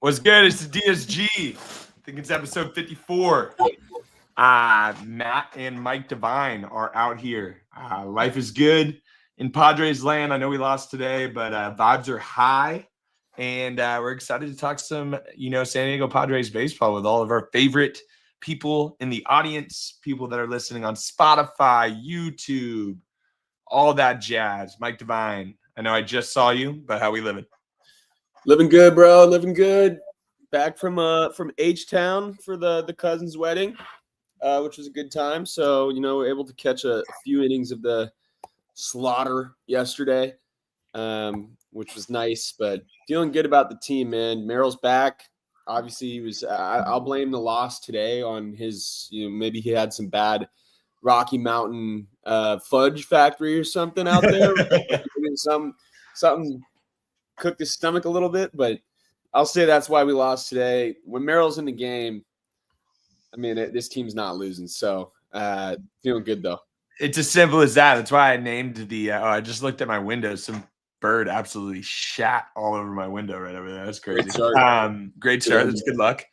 What's good? It's the DSG. I think it's episode 54. Matt and Mike Devine are out here. Life is good in Padres land. I know we lost today, but vibes are high. And we're excited to talk some, San Diego Padres baseball with all of our favorite people in the audience, people that are listening on Spotify, YouTube, all that jazz. Mike Devine, I know I just saw you, but how we living? Living good, bro. Living good. Back from H-Town for the cousin's wedding, which was a good time. So, we were able to catch a few innings of the slaughter yesterday, which was nice. But feeling good about the team, man. Merrill's back. Obviously, he was. I'll blame the loss today on his. Maybe he had some bad Rocky Mountain fudge factory or something out there. something cooked his stomach a little bit, but I'll say that's why we lost today. When Merrill's in the game, I mean, this team's not losing. So feeling good, though. It's as simple as that. That's why I named the I just looked at my window. Some bird absolutely shat all over my window right over there. That's crazy. Great start. That's good luck.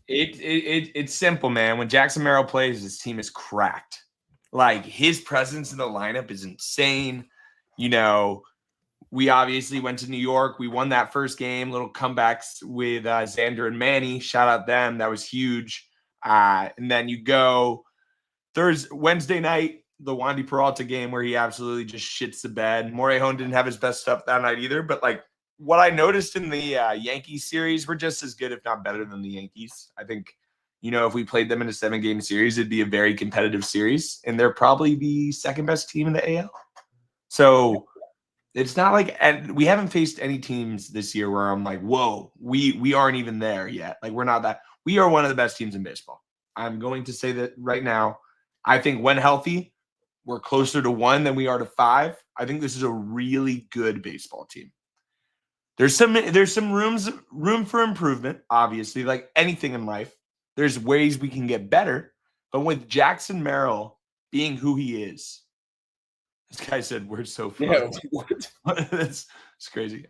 It's simple, man. When Jackson Merrill plays, this team is cracked. Like, his presence in the lineup is insane. We obviously went to New York. We won that first game, little comebacks with Xander and Manny. Shout out them. That was huge. And then you go Wednesday night, the Wandy Peralta game where he absolutely just shits the bed. Morejon didn't have his best stuff that night either. But, what I noticed in the Yankees series, we're just as good, if not better, than the Yankees. I think, if we played them in a 7-game series, it'd be a very competitive series. And they're probably the second best team in the AL. So it's not and we haven't faced any teams this year where I'm like, whoa, we aren't even there yet. We're not that. We are one of the best teams in baseball. I'm going to say that right now. I think when healthy, we're closer to 1 than we are to 5. I think this is a really good baseball team. There's some room for improvement, obviously, like anything in life. There's ways we can get better. But with Jackson Merrill being who he is, this guy said we're so fun. Yeah, it's crazy.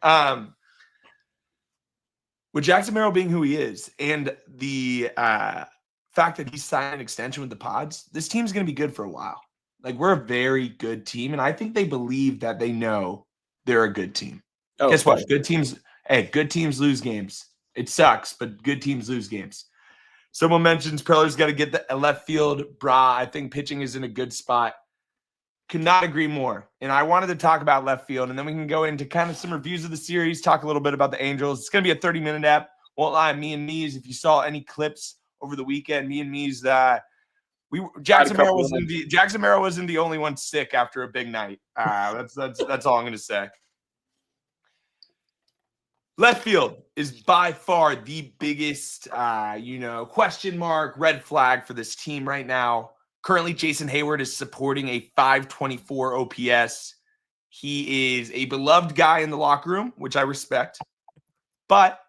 With Jackson Merrill being who he is and the fact that he signed an extension with the Pods, this team's going to be good for a while. We're a very good team, and I think they believe that they know they're a good team. Guess what? Good teams lose games. It sucks, but good teams lose games. Someone mentions Preller's got to get the left field. I think pitching is in a good spot. Could not agree more. And I wanted to talk about left field, and then we can go into kind of some reviews of the series, talk a little bit about the Angels. It's going to be a 30-minute app. Won't lie, me and Mees, if you saw any clips over the weekend, me and Mees, Jackson Merrill wasn't the only one sick after a big night. That's all I'm going to say. Left field is by far the biggest, question mark, red flag for this team right now. Currently, Jason Hayward is supporting a 524 OPS. He is a beloved guy in the locker room, which I respect. But,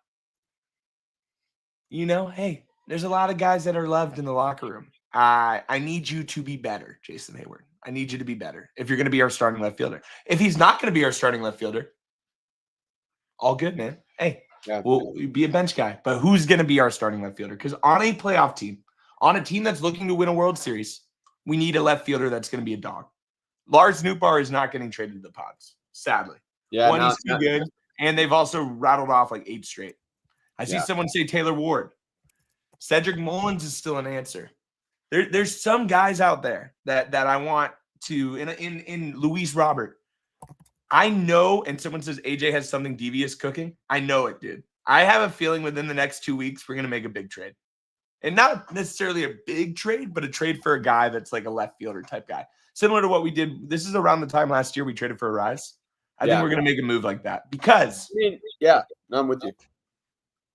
hey, there's a lot of guys that are loved in the locker room. I need you to be better, Jason Hayward. I need you to be better if you're going to be our starting left fielder. If he's not going to be our starting left fielder, all good, man. Hey, we'll be a bench guy. But who's going to be our starting left fielder? Because on a playoff team, on a team that's looking to win a World Series, we need a left fielder that's going to be a dog. Lars Nootbaar is not getting traded to the Pods, sadly. Yeah, he's too good. And they've also rattled off 8 straight. I see someone say Taylor Ward. Cedric Mullins is still an answer. There's some guys out there that I want to, in Luis Robert. I know, and someone says AJ has something devious cooking. I know it, dude. I have a feeling within the next 2 weeks, we're going to make a big trade. And not necessarily a big trade, but a trade for a guy that's like a left fielder type guy. Similar to what we did. This is around the time last year we traded for a Rise. I think we're going to make a move like that because I'm with you.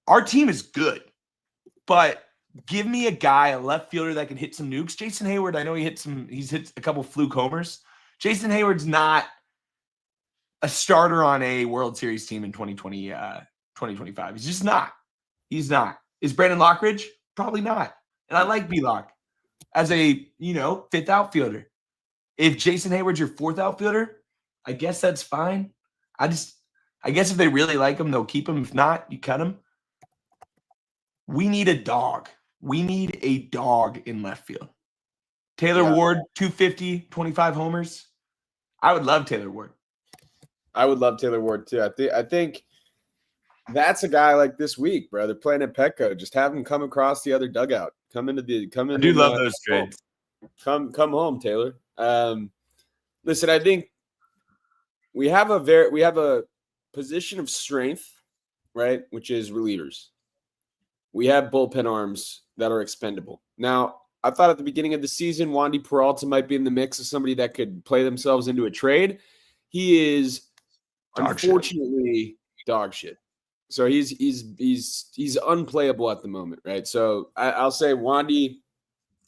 Our team is good, but give me a guy, a left fielder that can hit some nukes. Jason Hayward, I know he's hit a couple fluke homers. Jason Hayward's not a starter on a World Series team in 2025. He's just not. He's not. Is Brandon Lockridge? Probably not. And I like B-Lock as a, 5th outfielder. If Jason Hayward's your 4th outfielder, I guess that's fine. I guess if they really like him, they'll keep him. If not, you cut him. We need a dog. We need a dog in left field. Taylor Ward, 250, 25 homers. I would love Taylor Ward. I would love Taylor Ward too. I think that's a guy like this week, bro. They're playing at Petco. Just have him come across the other dugout. I do love those trades. Come home, Taylor. Listen, I think we have a position of strength, right? Which is relievers. We have bullpen arms that are expendable. Now, I thought at the beginning of the season, Wandy Peralta might be in the mix of somebody that could play themselves into a trade. He is unfortunately dog shit. So he's unplayable at the moment, right? So I'll say Wandy,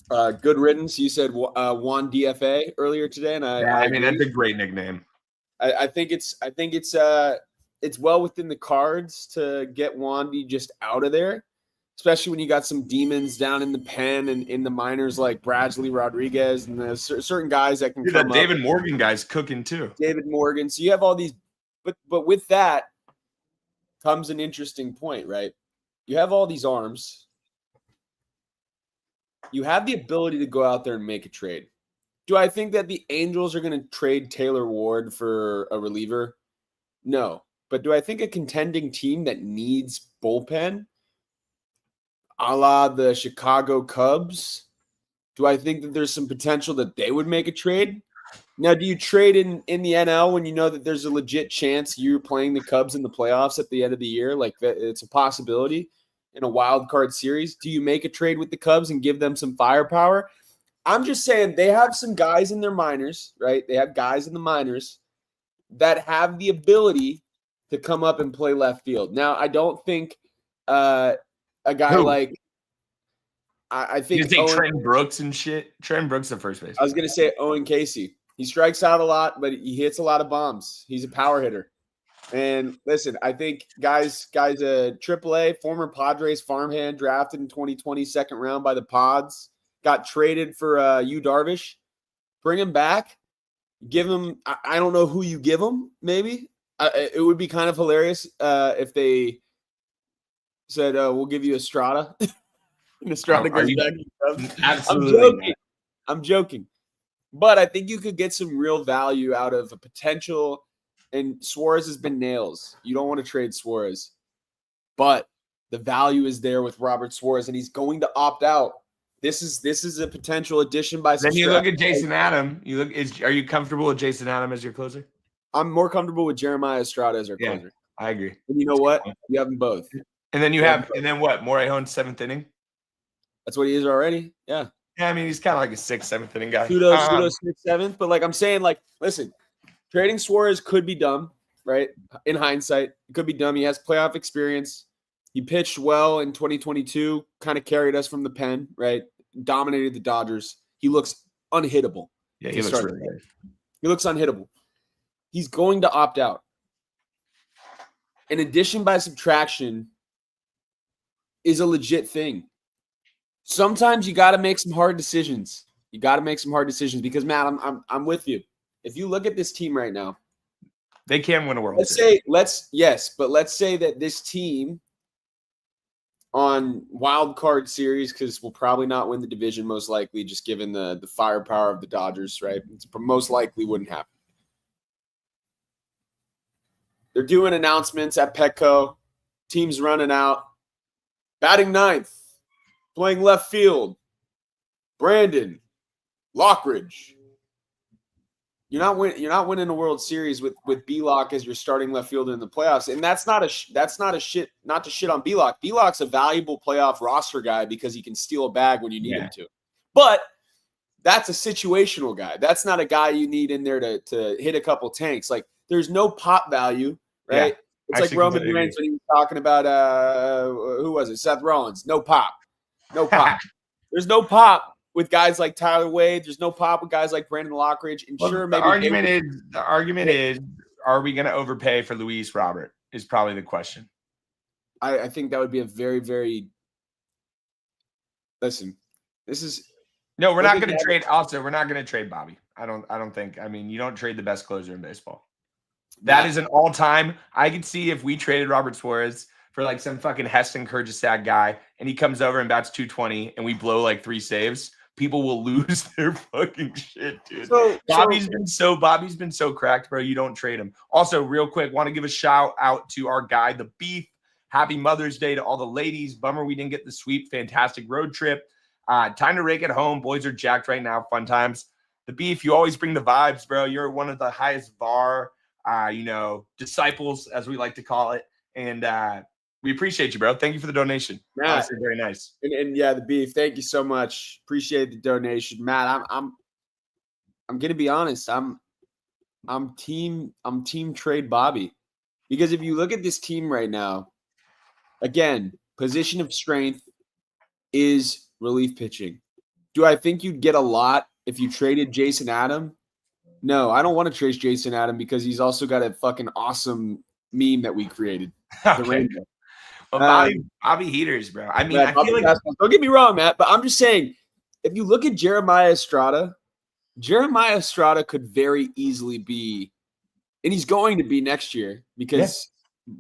good riddance. You said Juan DFA earlier today, and I mean that's a great nickname. I think it's well within the cards to get Wandy just out of there, especially when you got some demons down in the pen and in the minors like Bradley Rodriguez and there's certain guys that can come up. David Morgan guy's cooking too. David Morgan. So you have all these, but with that comes an interesting point, right? You have all these arms. You have the ability to go out there and make a trade. Do I think that the Angels are going to trade Taylor Ward for a reliever? No. But do I think a contending team that needs bullpen, a la the Chicago Cubs, do I think that there's some potential that they would make a trade? Now, do you trade in the NL when you know that there's a legit chance you're playing the Cubs in the playoffs at the end of the year? Like, it's a possibility in a wild card series. Do you make a trade with the Cubs and give them some firepower? I'm just saying they have some guys in their minors, right? They have guys in the minors that have the ability to come up and play left field. Now, I don't think a guy like I think you say Trent Brooks and shit. Trent Brooks the first base. I was going to say Owen Casey. He strikes out a lot, but he hits a lot of bombs. He's a power hitter. And listen, I think guys, AAA, former Padres farmhand, drafted in 2020, second round by the Pods, got traded for Yu Darvish. Bring him back. Give him, I don't know who you give him, maybe. It would be kind of hilarious if they said, we'll give you Estrada. And Estrada goes back. Absolutely. I'm joking. But I think you could get some real value out of a potential. And Suarez has been nails. You don't want to trade Suarez. But the value is there with Robert Suarez, and he's going to opt out. This is a potential addition by Then you look at Jason Adam. Are you comfortable with Jason Adam as your closer? I'm more comfortable with Jeremiah Estrada as our closer. I agree. And you know what? You have them both. And then what? Morejon's seventh inning? That's what he is already. Yeah. Yeah, I mean, he's kind of like a sixth, seventh inning guy. Pseudo sixth, seventh. But like I'm saying, like, listen, trading Suarez could be dumb, right? In hindsight, it could be dumb. He has playoff experience. He pitched well in 2022, kind of carried us from the pen, right? Dominated the Dodgers. He looks unhittable. Yeah, he looks really good. He looks unhittable. He's going to opt out. And addition by subtraction is a legit thing. Sometimes you got to make some hard decisions. Because, Matt, I'm with you. If you look at this team right now, they can win a World Series. Let's say that this team on wild card series, because we'll probably not win the division most likely, just given the firepower of the Dodgers, right? It's most likely wouldn't happen. They're doing announcements at Petco. Team's running out. Batting ninth. Playing left field. Brandon. Lockridge. You're not winning a World Series with B-Lock as your starting left fielder in the playoffs, and that's not to shit on B-Lock. B-Lock's a valuable playoff roster guy because he can steal a bag when you need him to. But that's a situational guy. That's not a guy you need in there to hit a couple tanks. Like, there's no pop value, right? Yeah, it's like Roman Reigns when he was talking about who was it? Seth Rollins. No pop. There's no pop with guys like Tyler Wade. There's no pop with guys like Brandon Lockridge. And the argument is, are we going to overpay for Luis Robert? Is probably the question. I think that would be a very, very. Listen, this is. No, we're not going to trade. Also, we're not going to trade Bobby. I don't think. I mean, you don't trade the best closer in baseball. That is an all-time. I could see if we traded Robert Suarez for like some fucking Heston Kjerstad guy, and he comes over and bats 220, and we blow like 3 saves, people will lose their fucking shit, dude. Bobby's been so cracked, bro. You don't trade him. Also, real quick, want to give a shout out to our guy, the Beef. Happy Mother's Day to all the ladies. Bummer we didn't get the sweep. Fantastic road trip. Time to rake it home. Boys are jacked right now. Fun times. The Beef, you always bring the vibes, bro. You're one of the highest bar, disciples, as we like to call it. And we appreciate you, bro. Thank you for the donation. Matt, honestly, very nice. And yeah, the Beef. Thank you so much. Appreciate the donation, Matt. I'm gonna be honest. I'm team trade Bobby, because if you look at this team right now, again, position of strength is relief pitching. Do I think you'd get a lot if you traded Jason Adam? No, I don't want to trade Jason Adam because he's also got a fucking awesome meme that we created. The rainbow. Well, Bobby heaters, bro. I mean, I feel like don't get me wrong, Matt, but I'm just saying, if you look at Jeremiah Estrada could very easily be, and he's going to be next year because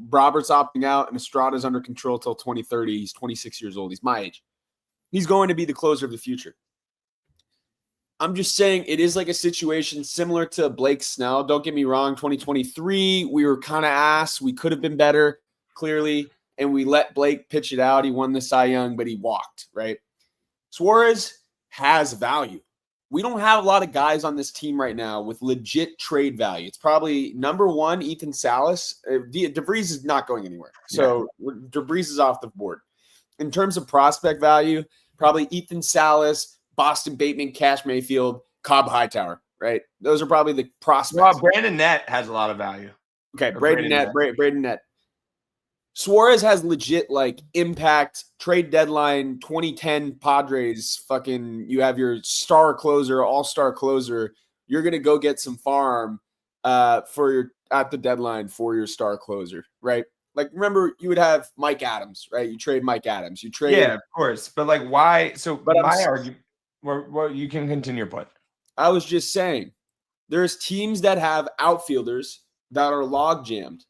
Robert's opting out and Estrada's under control till 2030. He's 26 years old. He's my age. He's going to be the closer of the future. I'm just saying it is like a situation similar to Blake Snell. Don't get me wrong. 2023, we were kind of ass. We could have been better, clearly, and we let Blake pitch it out. He won the Cy Young, but he walked, right? Suarez has value. We don't have a lot of guys on this team right now with legit trade value. It's probably number one, Ethan Salas. DeVries is not going anywhere. So DeVries is off the board. In terms of prospect value, probably Ethan Salas, Boston Bateman, Cash Mayfield, Cobb Hightower, right? Those are probably the prospects. Well, Brandon Nett has a lot of value. Okay, Braden Nett. Suarez has legit like impact, trade deadline, 2010 Padres, fucking you have your star closer, all-star closer. You're going to go get some farm for your at the deadline for your star closer, right? Like, remember, you would have Mike Adams, right? You trade Mike Adams. You trade. Yeah, of course. But, like, why? So, but my argument, well, you can continue your point. I was just saying, there's teams that have outfielders that are log jammed.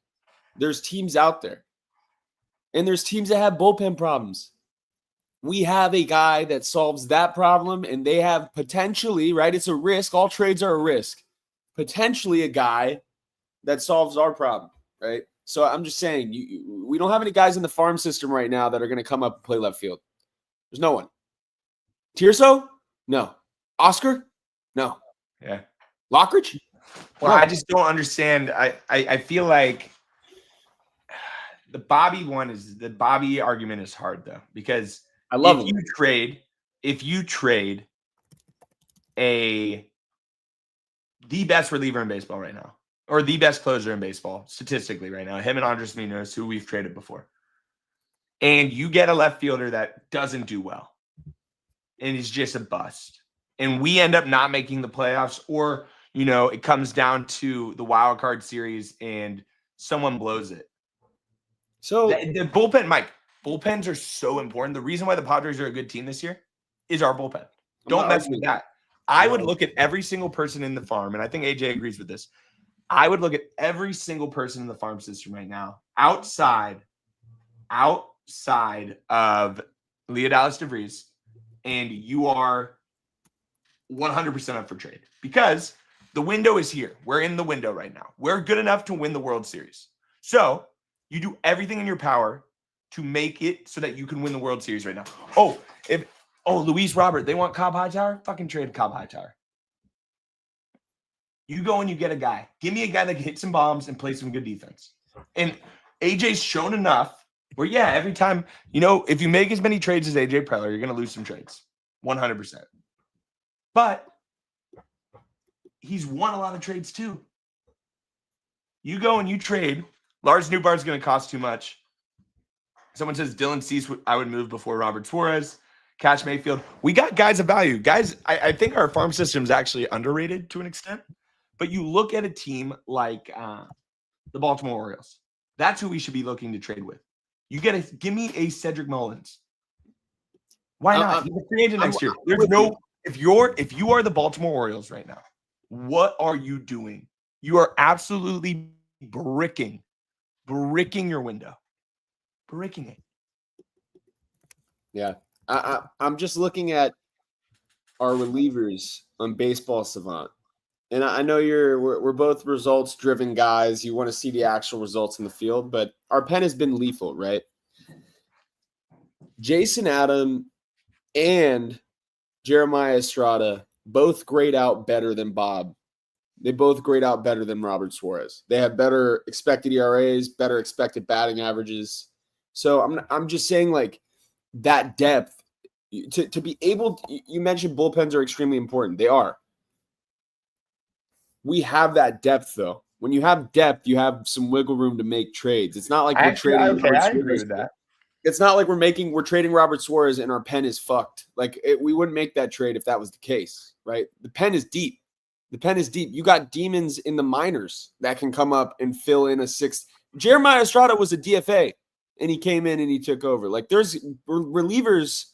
There's teams out there. And there's teams that have bullpen problems. We have a guy that solves that problem, and they have potentially, right? It's a risk. All trades are a risk. Potentially a guy that solves our problem, right? So I'm just saying, we don't have any guys in the farm system right now that are going to come up and play left field. There's no one. Tirso? No. Oscar? No. Yeah. Lockridge? Well, no. I just don't understand. I feel like the Bobby argument is hard, though, because I love him. If you trade the best reliever in baseball right now, or the best closer in baseball, statistically right now, him and Andres Munoz, who we've traded before, and you get a left fielder that doesn't do well and is just a bust, and we end up not making the playoffs, or, it comes down to the wild card series and someone blows it. So the bullpen, Mike, bullpens are so important. The reason why the Padres are a good team this year is our bullpen. Don't mess with that. I would look at every single person in the farm, and I think AJ agrees with this. I would look at every single person in the farm system right now, outside of Leo Dallas DeVries, and you are 100% up for trade, because the window is here. We're in the window right now. We're good enough to win the World Series. So you do everything in your power to make it so that you can win the World Series right now. Luis Robert, they want Cobb Hightower? Fucking trade Cobb Hightower. You go and you get a guy. Give me a guy that can hit some bombs and play some good defense. And AJ's shown enough where, every time, if you make as many trades as AJ Preller, you're going to lose some trades. 100%. But he's won a lot of trades too. You go and you trade. Lars Newbar's going to cost too much. Someone says Dylan Cease, I would move before Robert Suarez. Cash Mayfield. We got guys of value. Guys, I think our farm system is actually underrated to an extent. But you look at a team like the Baltimore Orioles. That's who we should be looking to trade with. Give me a Cedric Mullins. Why not? He's a free agent next year. If you are the Baltimore Orioles right now, what are you doing? You are absolutely bricking your window, bricking it. Yeah. I'm just looking at our relievers on Baseball Savant. And I know we're both results-driven guys. You want to see the actual results in the field, but our pen has been lethal, right? Jason Adam and Jeremiah Estrada both grade out better than Bob. They both grade out better than Robert Suarez. They have better expected ERAs, better expected batting averages. So I'm just saying, like, that depth to be able to, you mentioned bullpens are extremely important. They are. We have that depth, though. When you have depth, you have some wiggle room to make trades. It's not like we're trading. Okay, I agree with that. It's not like we're trading Robert Suarez and our pen is fucked. Like, we wouldn't make that trade if that was the case, right? The pen is deep. The pen is deep. You got demons in the minors that can come up and fill in a sixth. Jeremiah Estrada was a DFA, and he came in and he took over. Like, there's relievers.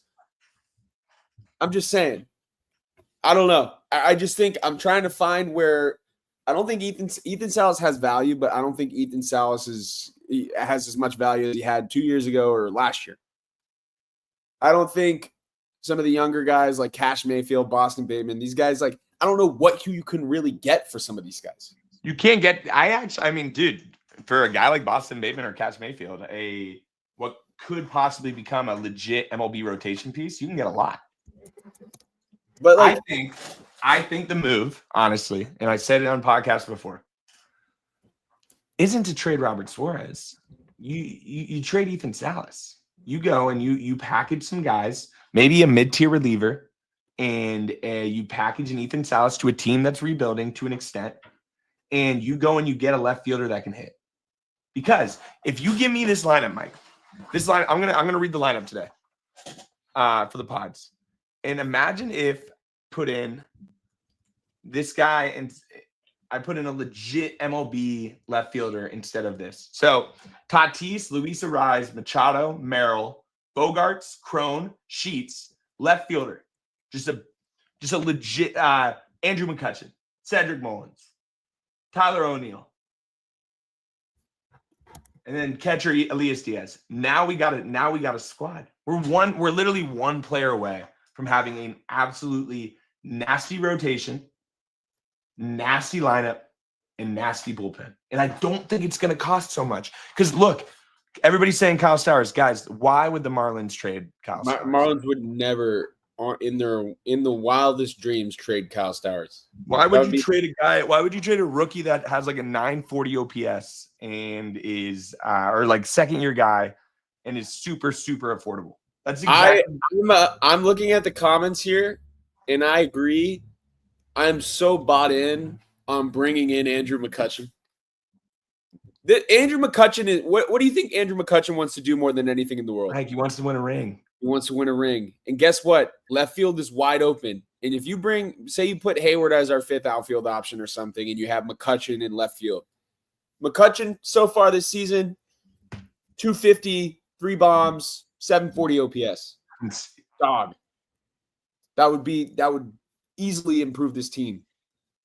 I'm just saying. I don't know. I just think I'm trying to find where I don't think Ethan Salas has value, but I don't think Ethan Salas has as much value as he had 2 years ago or last year. I don't think some of the younger guys like Cash Mayfield, Boston Bateman, these guys, like, I don't know what you can really get for some of these guys. You can't get. I mean, dude, for a guy like Boston Bateman or Cash Mayfield, what could possibly become a legit MLB rotation piece, you can get a lot. But like, I think the move, honestly, and I said it on podcasts before, isn't to trade Robert Suarez. You trade Ethan Salas. You go and you package some guys, maybe a mid-tier reliever, and you package an Ethan Salas to a team that's rebuilding to an extent, and you go and you get a left fielder that can hit. Because if you give me this lineup, Mike, I'm gonna read the lineup today for the pods. And imagine if put in this guy and I put in a legit MLB left fielder instead of this. So Tatis, Luis Arraez, Machado, Merrill, Bogarts, Crone, Sheets, left fielder. Just a legit Andrew McCutchen, Cedric Mullins, Tyler O'Neill. And then catcher Elias Diaz. Now we got a squad. We're literally one player away from having an absolutely nasty rotation, nasty lineup, and nasty bullpen. And I don't think it's going to cost so much. Because look, everybody's saying Kyle Stowers. Guys, why would the Marlins trade Kyle Stowers? Marlins would never, in the wildest dreams, trade Kyle Stowers. Why would you trade a guy? Why would you trade a rookie that has like a 940 OPS and is or like second year guy and is super, super affordable? That's exactly. I'm looking at the comments here, and I agree. I'm so bought in on bringing in Andrew McCutchen. Andrew McCutchen is what do you think Andrew McCutchen wants to do more than anything in the world? Like, he wants to win a ring. He wants to win a ring. And guess what? Left field is wide open. And if you say you put Hayward as our fifth outfield option or something, and you have McCutchen in left field. McCutchen so far this season, 250, 3 bombs, 740 OPS. Dog. That would easily improve this team.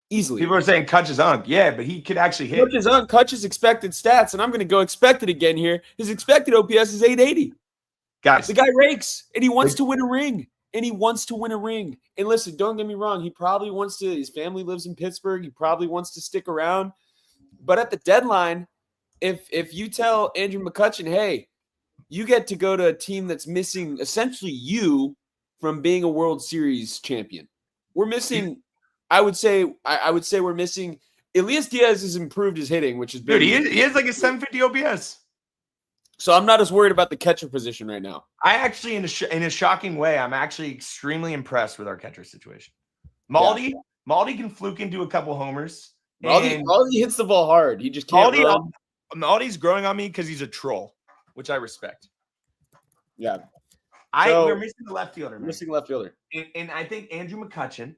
Easily. People are saying Kutch is unk. Yeah, but he could actually hit. Kutch is unk. Kutch's expected stats, and I'm going to go expected again here. His expected OPS is 880. Guys, the guy rakes, and he wants to win a ring. And listen, don't get me wrong. He probably wants to. His family lives in Pittsburgh. He probably wants to stick around. But at the deadline, if you tell Andrew McCutchen, hey, you get to go to a team that's missing essentially you from being a World Series champion. We're missing. I would say we're missing. Elias Diaz has improved his hitting, which is big. Dude, he is like a 750 OPS. So I'm not as worried about the catcher position right now. I actually, in a shocking way, I'm actually extremely impressed with our catcher situation. Maldi can fluke into a couple homers. Maldi hits the ball hard. He just can't run. Maldi's growing on me because he's a troll, which I respect. Yeah. We're missing the left fielder. Missing left fielder. And I think Andrew McCutchen,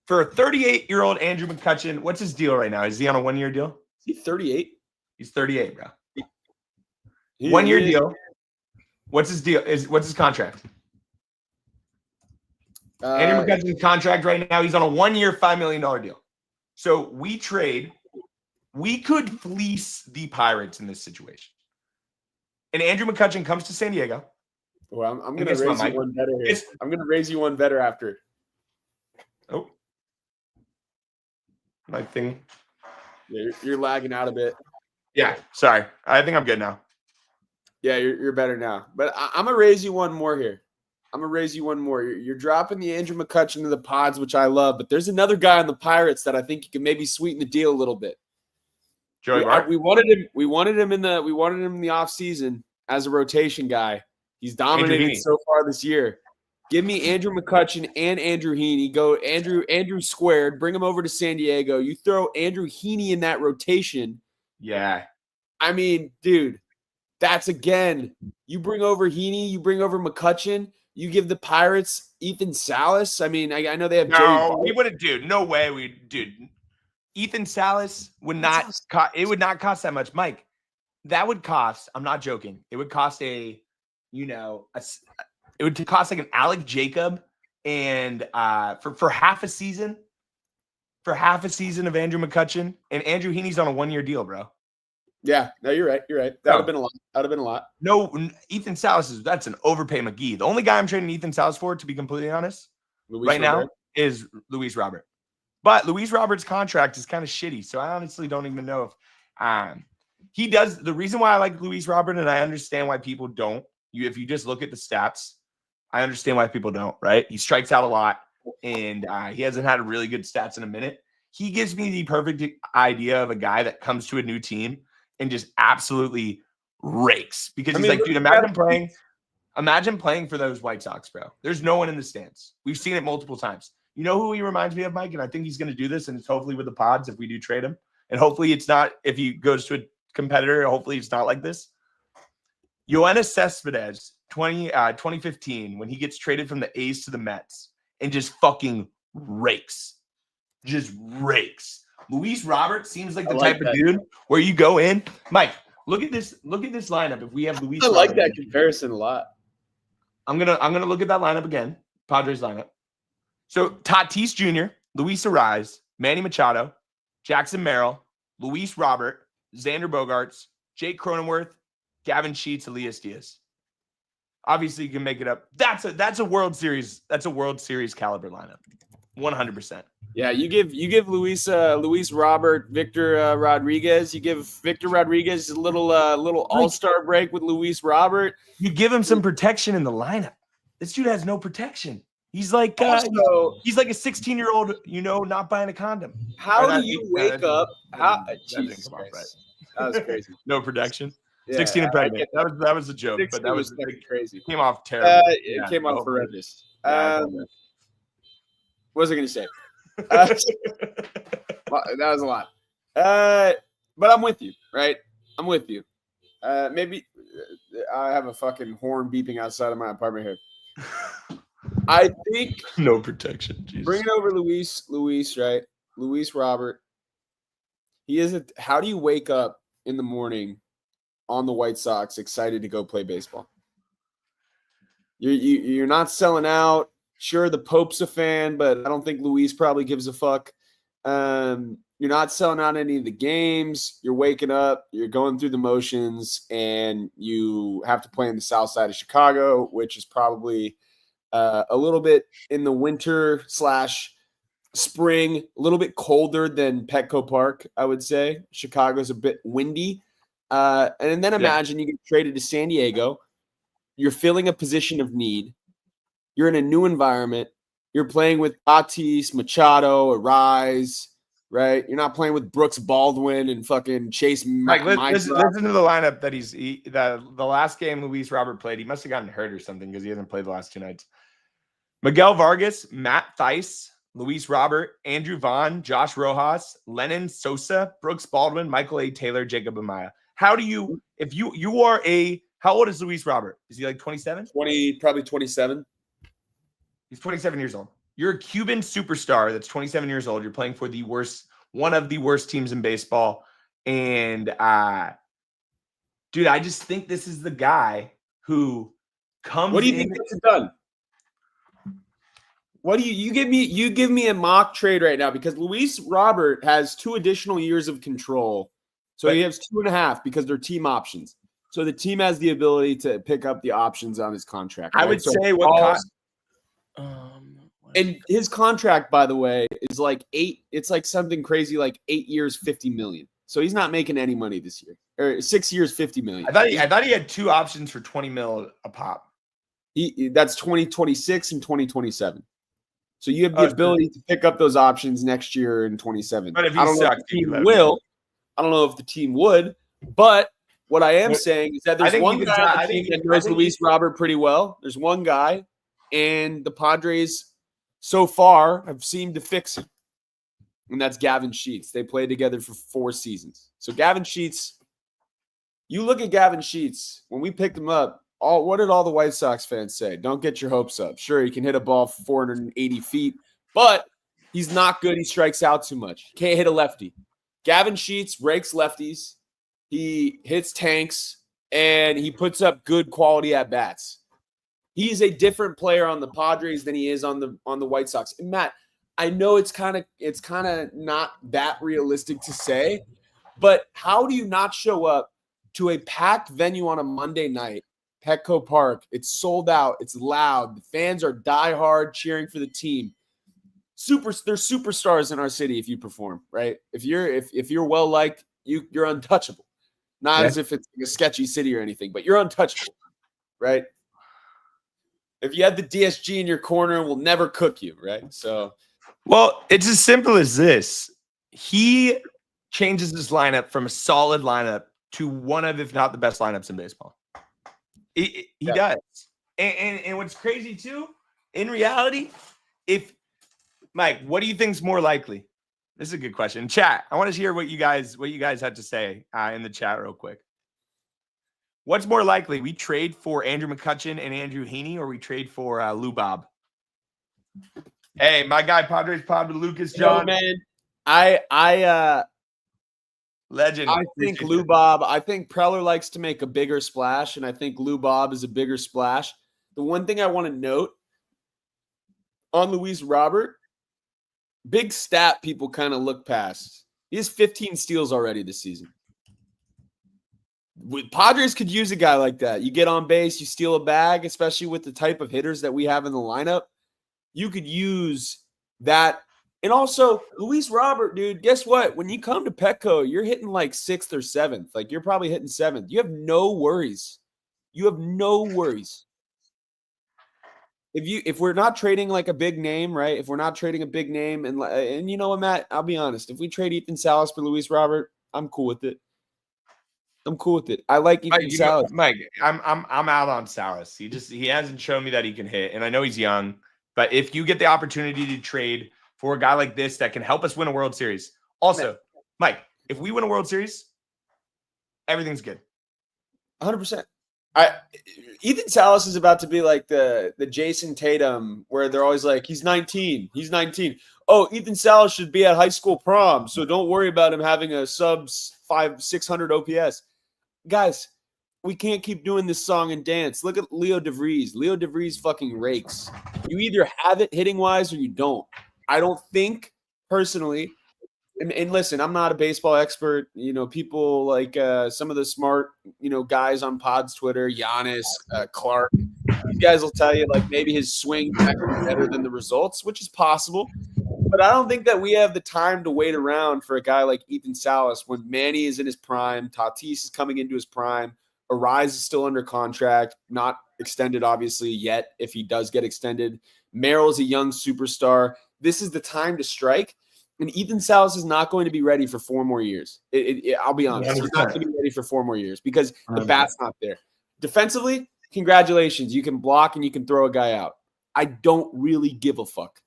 for a 38-year-old Andrew McCutchen, what's his deal right now? Is he on a 1-year deal? Is he 38? He's 38, bro. 1-year deal. What's his deal? What's his contract? Andrew McCutchen's contract right now, he's on a 1-year, $5 million deal. So we trade we could fleece the Pirates in this situation. And Andrew McCutchen comes to San Diego. Well, I'm going to raise you one better here. I'm going to raise you one better after. Oh. My thing. Yeah, you're lagging out a bit. Yeah, sorry. I think I'm good now. Yeah, you're better now. But I'm going to raise you one more here. I'm going to raise you one more. You're dropping the Andrew McCutchen to the Pods, which I love. But there's another guy on the Pirates that I think you can maybe sweeten the deal a little bit. Joey Bart? We wanted him in the offseason as a rotation guy. He's dominated so far this year. Give me Andrew McCutchen and Andrew Heaney. Go Andrew squared. Bring him over to San Diego. You throw Andrew Heaney in that rotation. Yeah. I mean, dude, that's again. You bring over Heaney. You bring over McCutchen. You give the Pirates Ethan Salas. I mean, I know they have. No, we wouldn't, dude. No way, dude. Ethan Salas would not. It would not cost that much, Mike. That would cost. I'm not joking. It would cost it would cost like an Alec Jacob and for half a season. For half a season of Andrew McCutchen, and Andrew Heaney's on a 1-year deal, bro. Yeah, no, you're right. That would have been a lot. That would have been a lot. No, Ethan Salas that's an overpay McGee. The only guy I'm trading Ethan Salas for, to be completely honest, now is Luis Robert. But Luis Robert's contract is kind of shitty, so I honestly don't even know if he does. The reason why I like Luis Robert, and I understand why people don't. If you just look at the stats, I understand why people don't. Right? He strikes out a lot, and he hasn't had really good stats in a minute. He gives me the perfect idea of a guy that comes to a new team and just absolutely rakes, because he's like, dude, imagine playing for those White Sox, bro. There's no one in the stands. We've seen it multiple times. You know who he reminds me of, Mike? And I think he's going to do this, and it's hopefully with the Pods if we do trade him. And hopefully it's not, if he goes to a competitor, hopefully it's not like this. Yoenis Cespedes, 2015, when he gets traded from the A's to the Mets and just fucking rakes. Just rakes. Luis Robert seems like the type of dude where you go in. Mike, look at this lineup. If we have Luis Robert. I like that comparison a lot. I'm gonna look at that lineup again. Padres lineup. So Tatis Jr., Luis Arraez, Manny Machado, Jackson Merrill, Luis Robert, Xander Bogaerts, Jake Cronenworth, Gavin Sheets, Elias Diaz. Obviously, you can make it up. That's a World Series. That's a World Series caliber lineup. 100%. Yeah, you give Luis Robert, Victor Rodriguez. You give Victor Rodriguez a little all-star break with Luis Robert. You give him some protection in the lineup. This dude has no protection. He's like he's like a 16-year-old, not buying a condom. How do you wake up? Jesus Christ. That was crazy. No protection. Yeah, 16 and pregnant. That was a joke, but that was crazy. It came off terrible. It came off horrendous. What was I going to say? That was a lot. But I'm with you, right? I'm with you. Maybe I have a fucking horn beeping outside of my apartment here. I think no protection. Jesus. Bringing over Luis, right? Luis Robert. How do you wake up in the morning on the White Sox excited to go play baseball? You're not selling out. Sure, the Pope's a fan, but I don't think Luis probably gives a fuck. You're not selling out any of the games. You're waking up, you're going through the motions, and you have to play in the south side of Chicago, which is probably a little bit in the winter / spring, a little bit colder than Petco Park, I would say. Chicago's a bit windy. And then imagine you get traded to San Diego. You're filling a position of need. You're in a new environment. You're playing with Tatis, Machado, Arraez, right? You're not playing with Brooks Baldwin and fucking Chase. Mike, listen to the lineup that the last game Luis Robert played. He must have gotten hurt or something because he hasn't played the last 2 nights. Miguel Vargas, Matt Thaiss, Luis Robert, Andrew Vaughn, Josh Rojas, Lennon Sosa, Brooks Baldwin, Michael A. Taylor, Jacob Amaya. How do you, if you are how old is Luis Robert? Is he like 27? Probably 27. He's 27 years old. You're a Cuban superstar that's 27 years old. You're playing for one of the worst teams in baseball. And dude, I just think this is the guy who comes. What do you think gets it done? What do you give me? You give me a mock trade right now because Luis Robert has 2 additional years of control. So he has 2.5 because they're team options. So the team has the ability to pick up the options on his contract. I would say what and his contract, by the way, is like 8. It's like something crazy, like 8 years, $50 million. So he's not making any money this year, or 6 years, $50 million. I thought he had 2 options for $20 million a pop. That's 2026 and 2027. So you have the ability to pick up those options next year in 27. But if he I don't know if the team will. I don't know if the team would. But what I am saying is that there's one guy on the team that knows Luis Robert pretty well. There's one guy, and the Padres so far have seemed to fix him. And that's Gavin Sheets. They played together for 4 seasons. So Gavin Sheets, you look at Gavin Sheets, when we picked him up, what did all the White Sox fans say? Don't get your hopes up. Sure, he can hit a ball 480 feet, but he's not good. He strikes out too much. Can't hit a lefty. Gavin Sheets rakes lefties. He hits tanks, and he puts up good quality at-bats. He's a different player on the Padres than he is on the White Sox. And Matt, I know it's kind of not that realistic to say, but how do you not show up to a packed venue on a Monday night, Petco Park? It's sold out. It's loud. The fans are diehard cheering for the team. There's superstars in our city if you perform, right? If you're well liked, you're untouchable. Not as if it's a sketchy city or anything, but you're untouchable, right? If you had the DSG in your corner, we'll never cook you, right? So, well, it's as simple as this. He changes his lineup from a solid lineup to one of, if not the best lineups in baseball. He does. And what's crazy too, in reality, Mike, what do you think's more likely? This is a good question. Chat, I want to hear what you guys had to say in the chat real quick. What's more likely? We trade for Andrew McCutchen and Andrew Heaney, or we trade for Lou Bob? Hey, my guy, Padres Pod with Lucas John. Man, I legend. I think Lou Bob. I think Preller likes to make a bigger splash, and I think Lou Bob is a bigger splash. The one thing I want to note on Luis Robert, big stat people kind of look past. He has 15 steals already this season. Padres could use a guy like that. You get on base, you steal a bag, especially with the type of hitters that we have in the lineup. You could use that. And also, Luis Robert, dude, guess what? When you come to Petco, you're hitting like 6th or 7th. Like, you're probably hitting 7th. You have no worries. You have no worries. If we're not trading like a big name, right? If we're not trading a big name, and you know what, Matt? I'll be honest. If we trade Ethan Salas for Luis Robert, I'm cool with it. I'm cool with it. I like Ethan Salas. Mike, I'm out on Salas. He hasn't shown me that he can hit, and I know he's young. But if you get the opportunity to trade for a guy like this that can help us win a World Series, also, Mike, if we win a World Series, everything's good. 100%. Ethan Salas is about to be like the Jason Tatum, where they're always like, he's 19. He's 19. Oh, Ethan Salas should be at high school prom, so don't worry about him having a sub-600 OPS. Guys, we can't keep doing this song and dance. Look at Leo DeVries. Leo DeVries fucking rakes. You either have it hitting-wise or you don't. I don't think, personally, and listen, I'm not a baseball expert. You know, people like some of the smart, guys on Pod's Twitter, Giannis, Clark, these guys will tell you, like, maybe his swing is actually better than the results, which is possible. But I don't think that we have the time to wait around for a guy like Ethan Salas when Manny is in his prime, Tatis is coming into his prime, Arise is still under contract, not extended obviously yet if he does get extended. Merrill is a young superstar. This is the time to strike. And Ethan Salas is not going to be ready for 4 more years. I'll be honest. 100%. He's not going to be ready for 4 more years because the bat's not there. Defensively, congratulations. You can block and you can throw a guy out. I don't really give a fuck.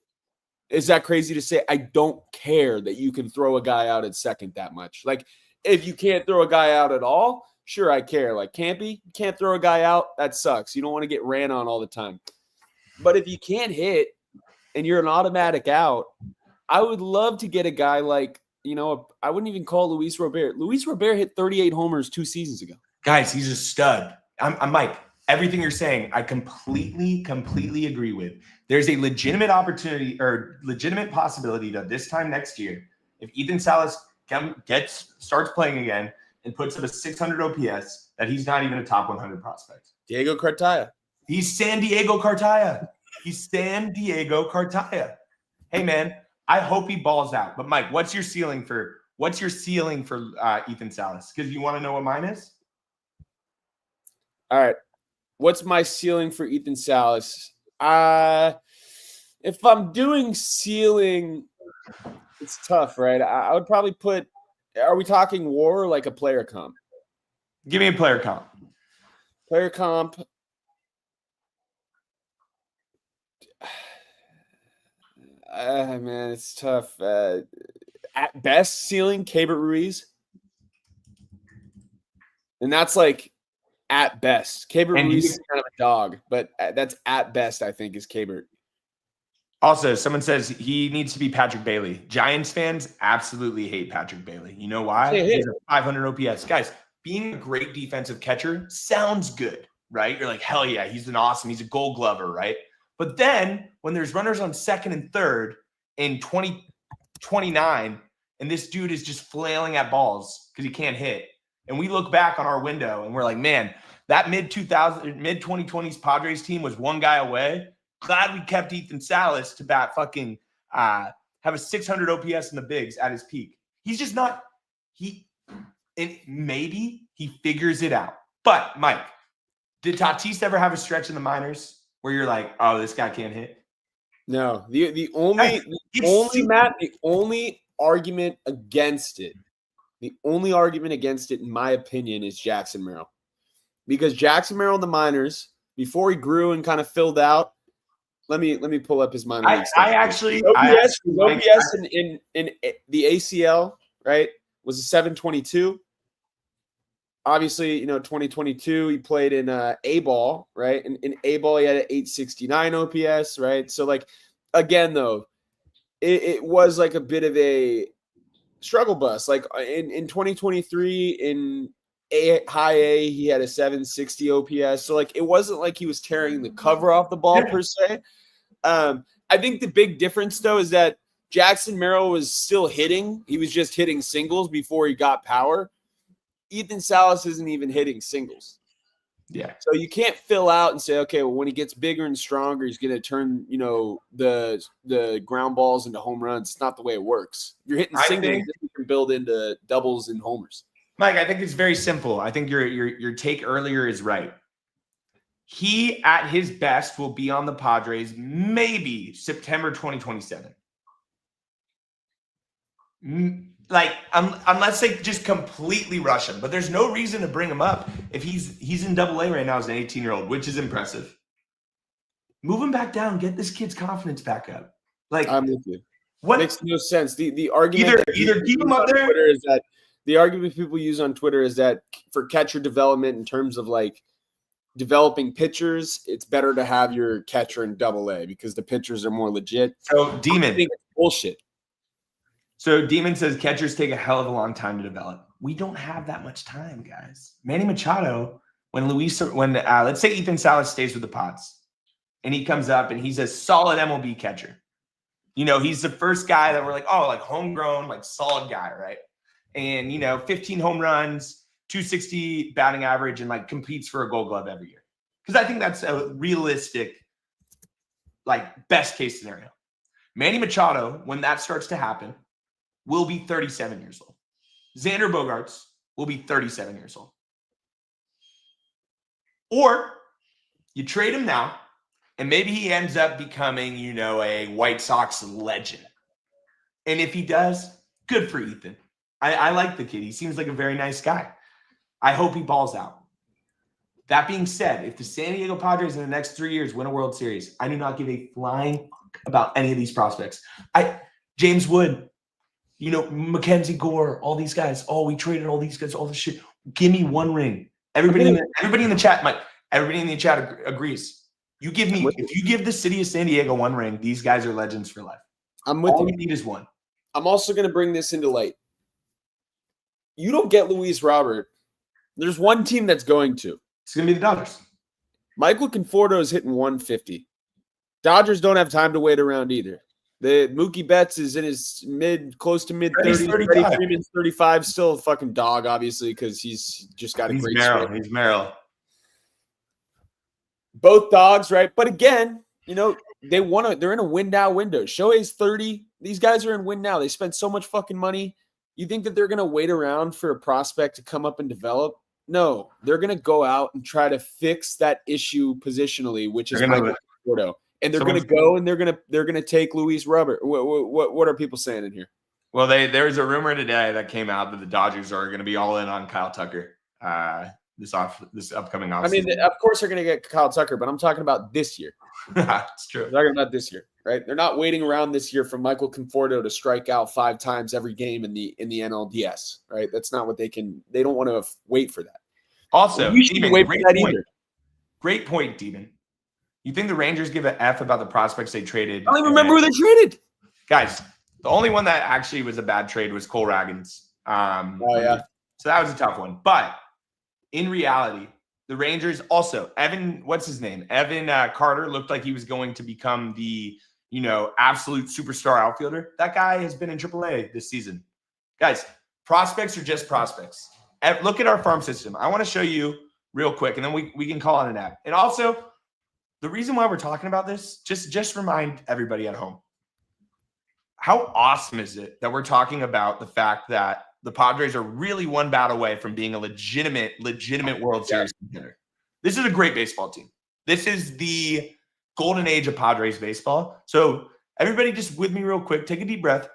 Is that crazy to say? I don't care that you can throw a guy out at second that much. Like, if you can't throw a guy out at all, sure, I care. Like, Campy, you can't throw a guy out. That sucks. You don't want to get ran on all the time. But if you can't hit and you're an automatic out, I would love to get a guy like, I wouldn't even call Luis Robert. Luis Robert hit 38 homers 2 seasons ago. Guys, he's a stud. I'm Mike. everything you're saying, I completely agree with. There's a legitimate opportunity or legitimate possibility that this time next year, if Ethan Salas starts playing again and puts up a 600 OPS, that he's not even a top 100 prospect. Diego Cartaya. He's San Diego Cartaya. He's San Diego Cartaya. Hey man, I hope he balls out. But Mike, what's your ceiling for Ethan Salas? Because you want to know what mine is? All right. What's my ceiling for Ethan Salas? If I'm doing ceiling, it's tough, right? I would probably put. Are we talking WAR or like a player comp? Give me a player comp. Player comp. Man, it's tough. At best, ceiling, Keibert Ruiz. And that's like at best. Keibert Ruiz is kind of a dog, but that's at best, I think, is Keibert. Also, someone says he needs to be Patrick Bailey. Giants fans absolutely hate Patrick Bailey. You know why? He's a 500 OPS. Guys, being a great defensive catcher sounds good, right? You're like, hell yeah, he's a Gold Glover, right? But then when there's runners on second and third in 2029, and this dude is just flailing at balls because he can't hit, and we look back on our window and we're like, man, that mid-2020s Padres team was one guy away. Glad we kept Ethan Salas to bat fucking have a 600 OPS in the bigs at his peak. He's just not maybe he figures it out. But Mike, did Tatis ever have a stretch in the minors where you're like, oh, this guy can't hit? No. The only argument against it, in my opinion, is Jackson Merrill. Because Jackson Merrill in the minors, before he grew and kind of filled out, let me pull up his minor league stats. OPS in the ACL, right, was a 722. Obviously, 2022, he played in A-ball, right? In A-ball, he had an 869 OPS, right? So, like, again, though, it was like a bit of a struggle bus. Like, in 2023, in high A, he had a 760 OPS. So, like, it wasn't like he was tearing the cover off the ball, per se. I think the big difference, though, is that Jackson Merrill was still hitting. He was just hitting singles before he got power. Ethan Salas isn't even hitting singles. Yeah. So you can't fill out and say, okay, well, when he gets bigger and stronger, he's going to turn, the ground balls into home runs. It's not the way it works. If you're hitting singles, you can build into doubles and homers. Mike, I think it's very simple. I think your take earlier is right. He, at his best, will be on the Padres maybe September 2027. Like, unless they just completely rush him. But there's no reason to bring him up if he's in Double-A right now as an 18-year-old, which is impressive. Move him back down. Get this kid's confidence back up. Like, I'm with you. What makes no sense? The argument either keep him up there. Twitter is that the argument people use on Twitter is that for catcher development, in terms of like developing pitchers, it's better to have your catcher in Double-A because the pitchers are more legit. So Demon, I think it's bullshit. So Demon says catchers take a hell of a long time to develop. We don't have that much time, guys. Manny Machado, when let's say Ethan Salas stays with the Pods, and he comes up and he's a solid MLB catcher. He's the first guy that we're like, oh, like homegrown, like solid guy, right? And 15 home runs, 260 batting average, and like competes for a Gold Glove every year. Because I think that's a realistic, like best case scenario. Manny Machado, when that starts to happen, will be 37 years old. Xander Bogaerts will be 37 years old. Or you trade him now, and maybe he ends up becoming, a White Sox legend. And if he does, good for Ethan. I like the kid. He seems like a very nice guy. I hope he balls out. That being said, if the San Diego Padres in the next 3 years win a World Series, I do not give a flying fuck about any of these prospects. James Wood, Mackenzie Gore, all these guys. Oh, we traded all these guys, all this shit. Give me one ring. Everybody in the chat, Mike. Everybody in the chat agrees. If you give the city of San Diego one ring, these guys are legends for life. All we need is one. I'm also going to bring this into light. You don't get Luis Robert. There's one team that's going to. It's going to be the Dodgers. Michael Conforto is hitting 150. Dodgers don't have time to wait around either. The Mookie Betts is in his close to mid 30s. Freddie Freeman's 35, still a fucking dog, obviously, because he's just got a great swing. He's Merrill. Both dogs, right? But again, they're in a win now window. Shohei's 30. These guys are in win now. They spent so much fucking money. You think that they're going to wait around for a prospect to come up and develop? No, they're going to go out and try to fix that issue positionally, which is Michael Conforto. And they're going to go and they're going to take Luis Robert. What are people saying in here? Well, there's a rumor today that came out that the Dodgers are going to be all in on Kyle Tucker this upcoming offseason. I mean, of course they're going to get Kyle Tucker, but I'm talking about this year. It's true. I'm talking about this year, right? They're not waiting around this year for Michael Conforto to strike out 5 times every game in the NLDS, right? That's not what they don't want to wait for that. Also, you shouldn't wait for that either. Great point, Devine. You think the Rangers give an F about the prospects they traded? I don't even remember who they traded. Guys, the only one that actually was a bad trade was Cole Raggins. Yeah. So that was a tough one. But in reality, the Rangers also, Evan Carter looked like he was going to become the, absolute superstar outfielder. That guy has been in AAA this season. Guys, prospects are just prospects. Look at our farm system. I want to show you real quick, and then we can call it an app. And also, the reason why we're talking about this, just remind everybody at home, how awesome is it that we're talking about the fact that the Padres are really one bat away from being a legitimate World Series contender. This is a great baseball team. This is the golden age of Padres baseball. So everybody just with me real quick, take a deep breath.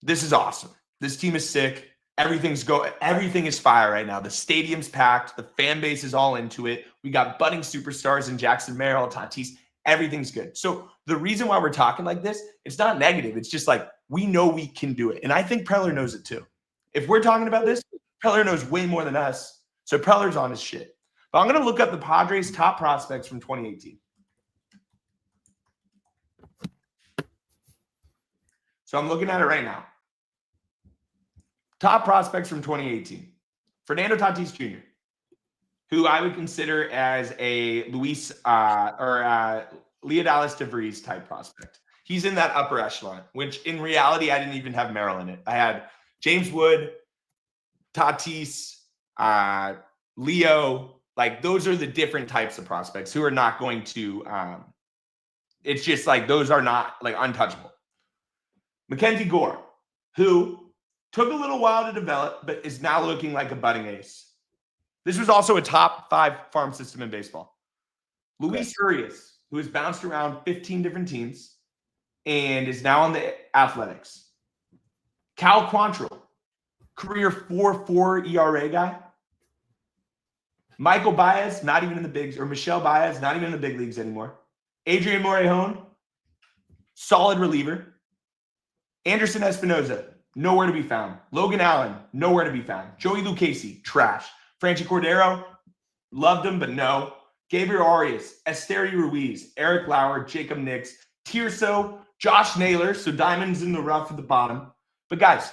This is awesome. This team is sick. Everything is fire right now. The stadium's packed. The fan base is all into it. We got budding superstars in Jackson Merrill, Tatis. Everything's good. So the reason why we're talking like this, it's not negative. It's just like we know we can do it. And I think Preller knows it too. If we're talking about this, Preller knows way more than us. So Preller's on his shit. But I'm going to look up the Padres' top prospects from 2018. So I'm looking at it right now. Top prospects from 2018. Fernando Tatis Jr., who I would consider as a Leonidas DeVries type prospect. He's in that upper echelon, which in reality, I didn't even have Merrill in it. I had James Wood, Tatis, Leo. Like, those are the different types of prospects who are not going to it's just like those are not like untouchable. Mackenzie Gore, who took a little while to develop, but is now looking like a budding ace. This was also a top 5 farm system in baseball. Luis Urias, who has bounced around 15 different teams and is now on the Athletics. Cal Quantrill, career 4.4 ERA guy. Michael Baez, not even in the bigs, or Michelle Baez, not even in the big leagues anymore. Adrian Morejon, solid reliever. Anderson Espinoza, nowhere to be found. Logan Allen, nowhere to be found. Joey Lucchesi, trash. Franchi Cordero, loved him, but no. Gabriel Arias, Esteri Ruiz, Eric Lauer, Jacob Nix, Tirso, Josh Naylor, so diamonds in the rough at the bottom. But guys,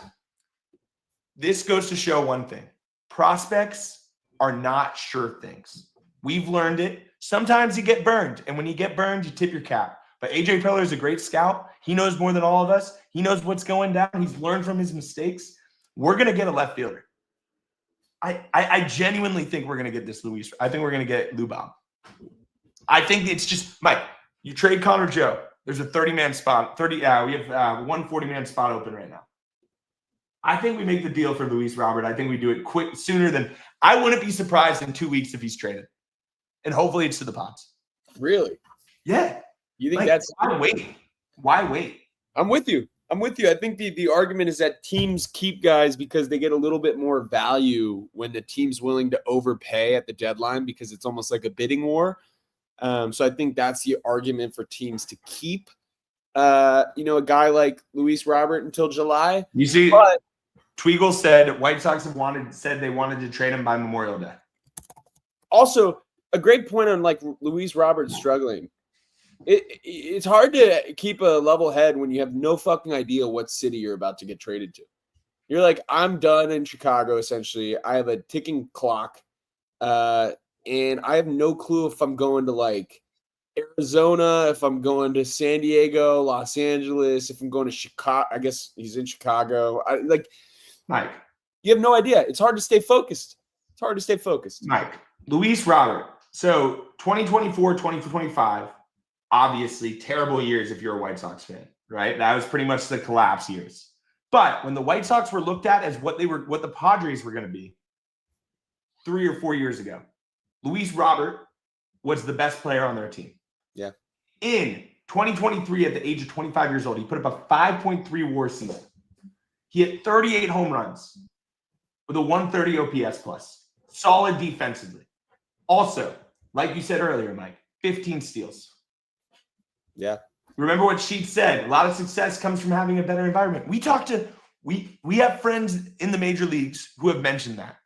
this goes to show one thing. Prospects are not sure things. We've learned it. Sometimes you get burned, and when you get burned, you tip your cap. But AJ Preller is a great scout. He knows more than all of us. He knows what's going down. He's learned from his mistakes. We're going to get a left fielder. I genuinely think we're going to get this Luis. I think we're going to get Lou Bob. I think it's just, Mike, you trade Connor Joe. There's a 30-man spot. We have one 40-man spot open right now. I think we make the deal for Luis Robert. I think we do it quick, sooner than – I wouldn't be surprised in 2 weeks if he's traded. And hopefully it's to the Pods. Really? Yeah. You think that's – Why wait? Why wait? I'm with you. I think the argument is that teams keep guys because they get a little bit more value when the team's willing to overpay at the deadline because it's almost like a bidding war. So I think that's the argument for teams to keep, a guy like Luis Robert until July. You see, but Tweagle said White Sox said they wanted to trade him by Memorial Day. Also, a great point on like Luis Robert struggling. It's hard to keep a level head when you have no fucking idea what city you're about to get traded to. You're like, I'm done in Chicago, essentially. I have a ticking clock. And I have no clue if I'm going to like Arizona, if I'm going to San Diego, Los Angeles, if I'm going to Chicago. I guess he's in Chicago. Mike. You have no idea. It's hard to stay focused. Mike. Luis Robert. So 2024, 2025, obviously terrible years if you're a White Sox fan, right? That was pretty much the collapse years. But when the White Sox were looked at as what the Padres were going to be 3 or 4 years ago, Luis Robert was the best player on their team. Yeah. In 2023, at the age of 25 years old, he put up a 5.3 WAR season. He hit 38 home runs with a 130 OPS plus. Solid defensively. Also, like you said earlier, Mike, 15 steals. Yeah. Remember what Sheets said. A lot of success comes from having a better environment. We have friends in the major leagues who have mentioned that.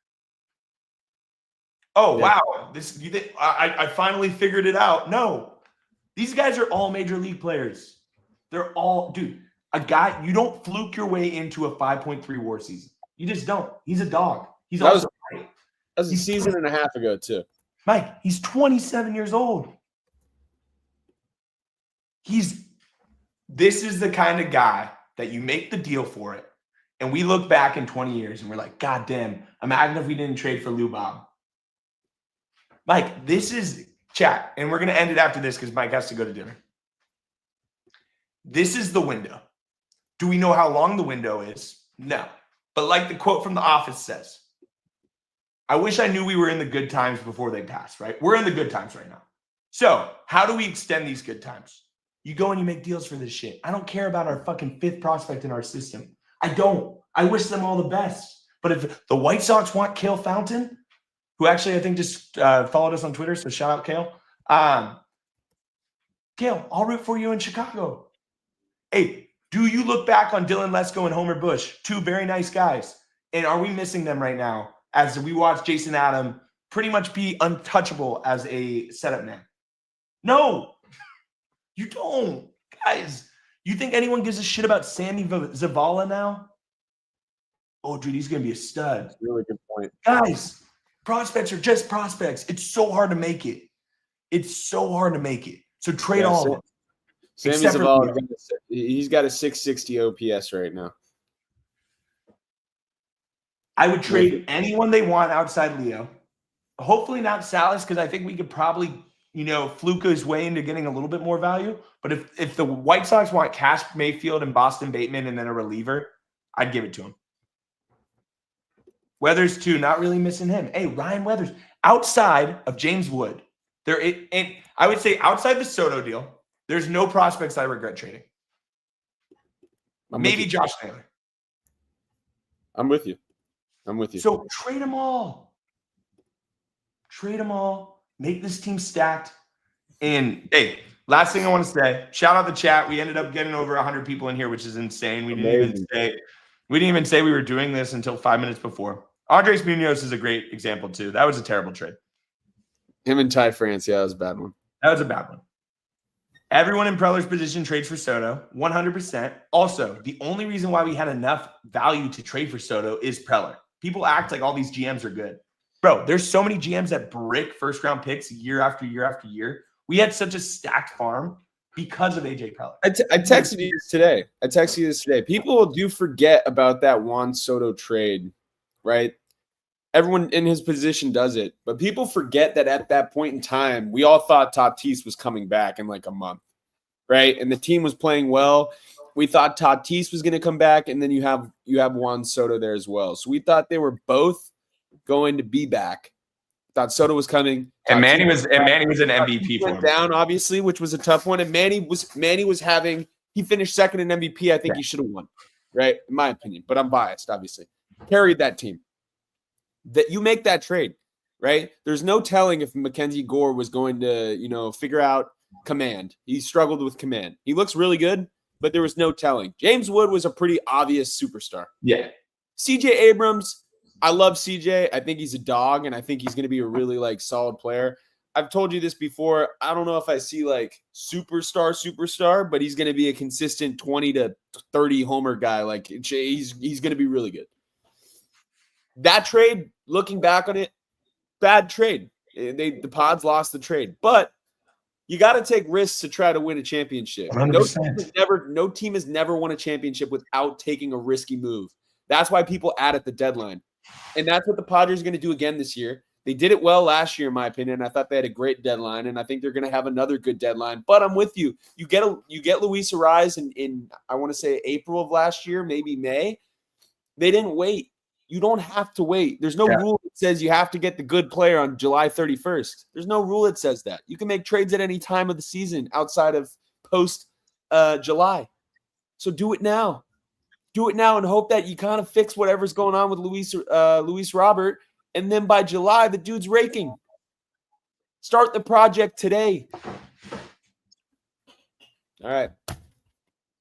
Oh, yeah. Wow. I finally figured it out. No. These guys are all major league players. They're all, dude, a guy, you don't fluke your way into a 5.3 WAR season. You just don't. He's a dog. That was a season and a half ago, too. Mike, he's 27 years old. This is the kind of guy that you make the deal for it. And we look back in 20 years and we're like, God damn, imagine if we didn't trade for Lou Bob. Mike, this is chat. And we're going to end it after this because Mike has to go to dinner. This is the window. Do we know how long the window is? No. But like the quote from The Office says, I wish I knew we were in the good times before they passed, right? We're in the good times right now. So how do we extend these good times? You go and you make deals for this shit. I don't care about our fucking fifth prospect in our system. I don't. I wish them all the best. But if the White Sox want Cale Fountain, who actually I think just followed us on Twitter, so shout out Cale. Cale, I'll root for you in Chicago. Hey, do you look back on Dylan Lesko and Homer Bush, two very nice guys, and are we missing them right now as we watch Jason Adam pretty much be untouchable as a setup man? No, you don't. Guys, you think anyone gives a shit about Sammy Zavala now? Oh, dude, he's going to be a stud. That's a really good point. Guys, prospects are just prospects. It's so hard to make it. So trade all of them. Sammy Zavala, he's got a 660 OPS right now. I would trade anyone they want outside Leo. Hopefully not Salas, because I think we could probably, fluke his way into getting a little bit more value. But if the White Sox want Cash Mayfield and Boston Bateman and then a reliever, I'd give it to him. Weathers, too, not really missing him. Hey, Ryan Weathers, outside of James Wood, and I would say outside the Soto deal, there's no prospects I regret trading. Maybe Josh Naylor. I'm with you. So trade them all. Make this team stacked. And, hey, last thing I want to say, shout out the chat. We ended up getting over 100 people in here, which is insane. We didn't even say we were doing this until 5 minutes before. Andres Munoz is a great example, too. That was a terrible trade. Him and Ty France, yeah, that was a bad one. Everyone in Preller's position trades for Soto, 100%. Also, the only reason why we had enough value to trade for Soto is Preller. People act like all these GMs are good. Bro, there's so many GMs that brick first-round picks year after year after year. We had such a stacked farm because of AJ Preller. I texted you this today. People do forget about that Juan Soto trade, right? Everyone in his position does it. But people forget that at that point in time, we all thought Tatis was coming back in like a month, right? And the team was playing well. We thought Tatis was going to come back, and then you have Juan Soto there as well. So we thought they were both going to be back. Thought Soto was coming. And Manny was an MVP for him. Down, obviously, which was a tough one. And Manny was having – he finished second in MVP. I think he should have won, right? In my opinion. But I'm biased, obviously. Carried that team. That you make that trade, right? There's no telling if Mackenzie Gore was going to, figure out command. He struggled with command. He looks really good, but there was no telling. James Wood was a pretty obvious superstar. Yeah. CJ Abrams, I love CJ. I think he's a dog, and I think he's going to be a really, solid player. I've told you this before. I don't know if I see, superstar, but he's going to be a consistent 20 to 30 homer guy. He's going to be really good. That trade, looking back on it, bad trade. The Pods lost the trade, but you got to take risks to try to win a championship. 100%. No team has never won a championship without taking a risky move. That's why people add at the deadline. And that's what the Padres are going to do again this year. They did it well last year, in my opinion. I thought they had a great deadline, and I think they're going to have another good deadline. But I'm with you. You get Luis Ariz in I want to say April of last year, maybe May. They didn't wait. You don't have to wait. There's no rule that says you have to get the good player on July 31st. There's no rule that says that. You can make trades at any time of the season outside of post July. So do it now. Do it now and hope that you kind of fix whatever's going on with Luis Robert. And then by July, the dude's raking. Start the project today. All right.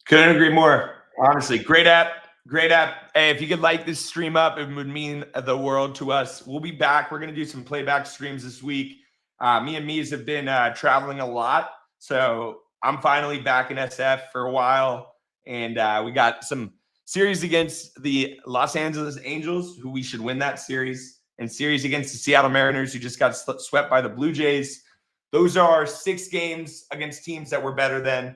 Couldn't agree more. Honestly, great app. Great app. Hey, if you could light this stream up, it would mean the world to us. We'll be back. We're going to do some playback streams this week. Me and Mies have been traveling a lot. So I'm finally back in SF for a while. And we got some series against the Los Angeles Angels, who we should win that series, and series against the Seattle Mariners, who just got swept by the Blue Jays. Those are 6 games against teams that we're better than.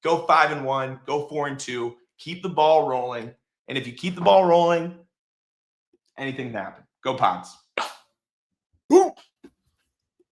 Go 5-1, go 4-2, keep the ball rolling. And if you keep the ball rolling, anything can happen. Go Pods.